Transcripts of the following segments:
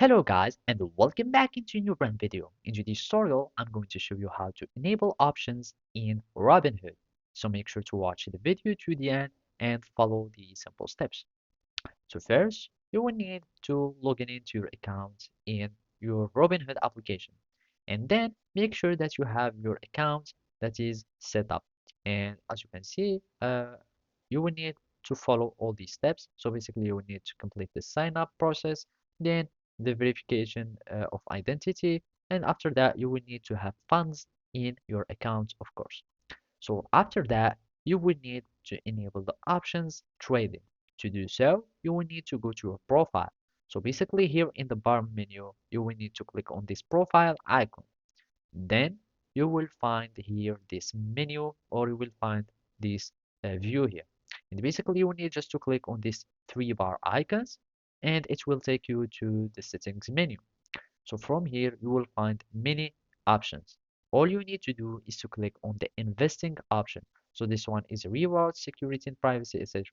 Hello guys and welcome back into a new brand video. In today's tutorial, I'm going to show you how to enable options in Robinhood. So make sure to watch the video to the end and follow the simple steps. So first, you will need to log in into your account in your Robinhood application. And then make sure that you have your account that is set up. And as you can see, you will need to follow all these steps. So basically, you will need to complete the sign up process, then the verification of identity, and after that, you will need to have funds in your account, of course. So after that, you will need to enable the options trading. To do so, you will need to go to your profile. So basically here in the bar menu, you will need to click on this profile icon. Then you will find here this menu or you will find this view here. And basically you will need just to click on these three bar icons and it will take you to the settings menu. So from here, you will find many options. All you need to do is to click on the investing option. So this one is reward, security, and privacy, etc.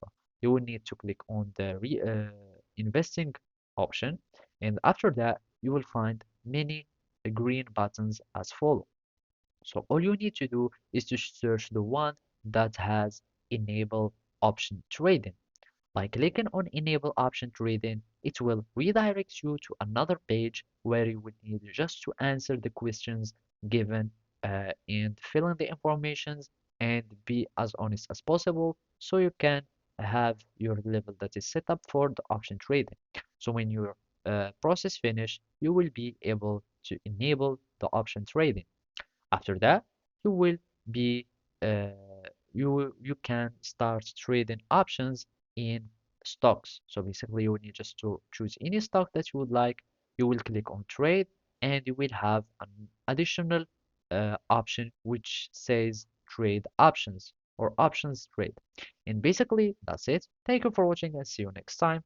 You will need to click on the investing option. And after that, you will find many green buttons as follow. So all you need to do is to search the one that has enable option trading. By clicking on Enable Option Trading, it will redirect you to another page where you would need just to answer the questions given and fill in the informations and be as honest as possible so you can have your level that is set up for the option trading. So when your process finish, you will be able to enable the option trading. After that, you will be uh, you can start trading options in stocks. So basically, you will need just to choose any stock that you would like. You will click on trade, and you will have an additional option which says trade options or options trade. And basically, that's it. Thank you for watching and see you next time.